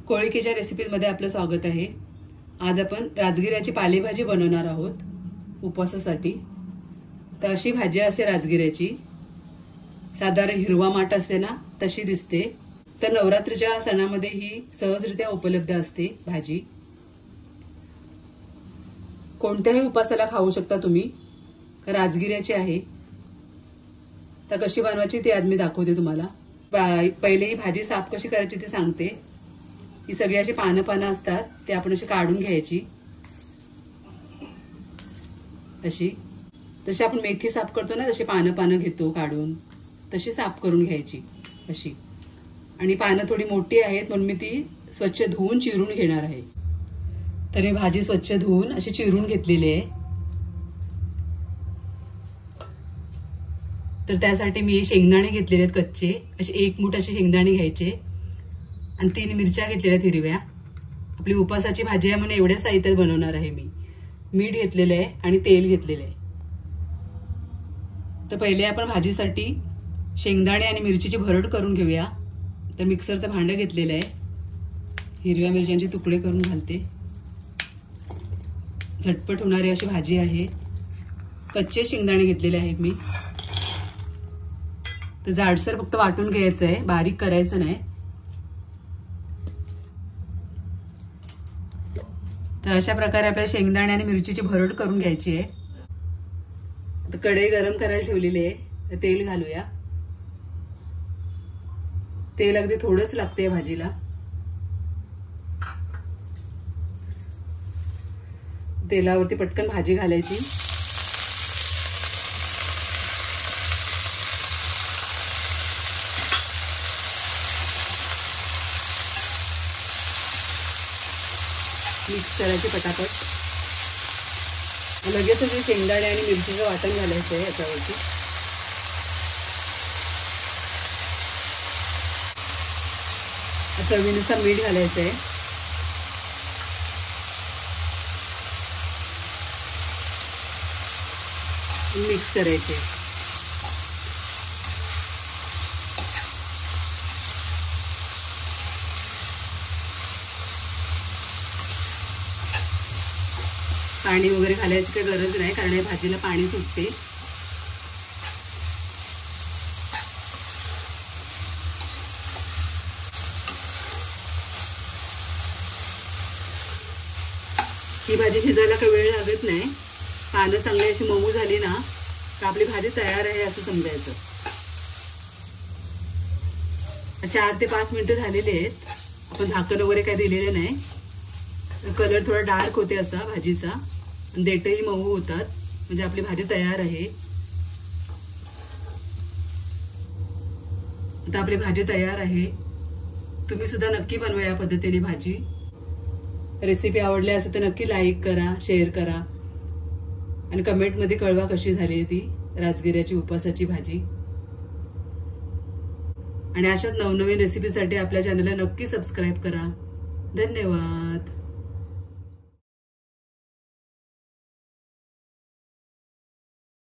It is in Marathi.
कोळीकेच्या रेसिपीमध्ये आपलं स्वागत आहे। आज आपण राजगिऱ्याची पालेभाजी बनवणार आहोत उपवासासाठी। तर अशी भाजी असते राजगिऱ्याची, साधारण हिरवा माठ असते ना तशी दिसते। तर नवरात्रीच्या सणामध्ये ही सहजरित्या उपलब्ध असते भाजी। कोणत्याही उपवासाला खाऊ शकता तुम्ही। राजगिऱ्याची आहे, तर कशी बनवायची ते आज मी दाखवते तुम्हाला। पहिले ही भाजी साफ कशी करायची ते सांगते। ही सगळी अशी पानं असतात, ते आपण अशी काढून घ्यायची। अशी जशी आपण मेथी साफ करतो ना, तशी पानं घेतो काढून, तशी साफ करून घ्यायची अशी। आणि पानं थोडी मोठी आहेत म्हणून मी ती स्वच्छ धुवून चिरून घेणार आहे। तर ही भाजी स्वच्छ धुवून अशी चिरून घेतलेली आहे। तर त्यासाठी मी शेंगदाणे घेतलेले आहेत कच्चे, असे एक मूठ असे शेंगदाणे घ्यायचे आणि 3 मिरच्या घेतलेल्या आहेत हिरव्या। आपली उपवासाची भाजी आहे म्हणून एवढ्या साहित्यात बनवणार आहे मी। मीठ घेतलेले आहे आणि तेल घेतलेले आहे। तर पहिले आपण भाजीसाठी शेंगदाणे आणि मिरचीची भरड करून घेऊया। तर मिक्सरचं भांडं घेतलेलं आहे, हिरव्या मिरच्यांचे तुकडे करून घालते। झटपट होणारी अशी भाजी आहे। कच्चे शेंगदाणे घेतलेले आहेत मी। तर जाडसर फक्त वाटून घ्यायचं आहे, बारीक करायचं नाही। तर अशा प्रकारे आपल्याला शेंगदाणे आणि मिरचीची भरड करून घ्यायची आहे। तर कढई गरम करायला ठेवलेली आहे, तेल घालूया। तेल अगदी थोडंच लागते भाजीला। तेलावरती पटकन भाजी घालायची। मिक्स करायचे पटापट। लगेच जे शेंगदाणे आणि मिरचीचं वाटण घालायचं आहे याच्यावरती। चवीनुसार मीठ घालायचं आहे। मिक्स करायचे। पाणी वगैरे घालायची काही गरज नाही, कारण या भाजीला पाणी सुटते। ही भाजी शिजायला काही वेळ लागत नाही। पानं चांगली अशी मऊ झाली ना तर आपली भाजी तयार आहे असं समजायचं। 4 ते 5 मिनिटं झालेली आहेत। आपण झाकण वगैरे काही दिलेलं नाही। कलर थोडा डार्क होते असा भाजीचा, आणि देठही मऊ होतात, म्हणजे आपली भाजी तयार आहे। आता आपली भाजी तयार आहे। तुम्ही सुद्धा नक्की बनवा या पद्धतीने भाजी। रेसिपी आवडली असेल तर नक्की लाईक करा, शेअर करा आणि कमेंटमध्ये कळवा कशी झाली ती राजगिऱ्याची उपवासाची भाजी। आणि अशाच नवनवीन रेसिपीसाठी आपल्या चॅनलला नक्की सबस्क्राईब करा। धन्यवाद।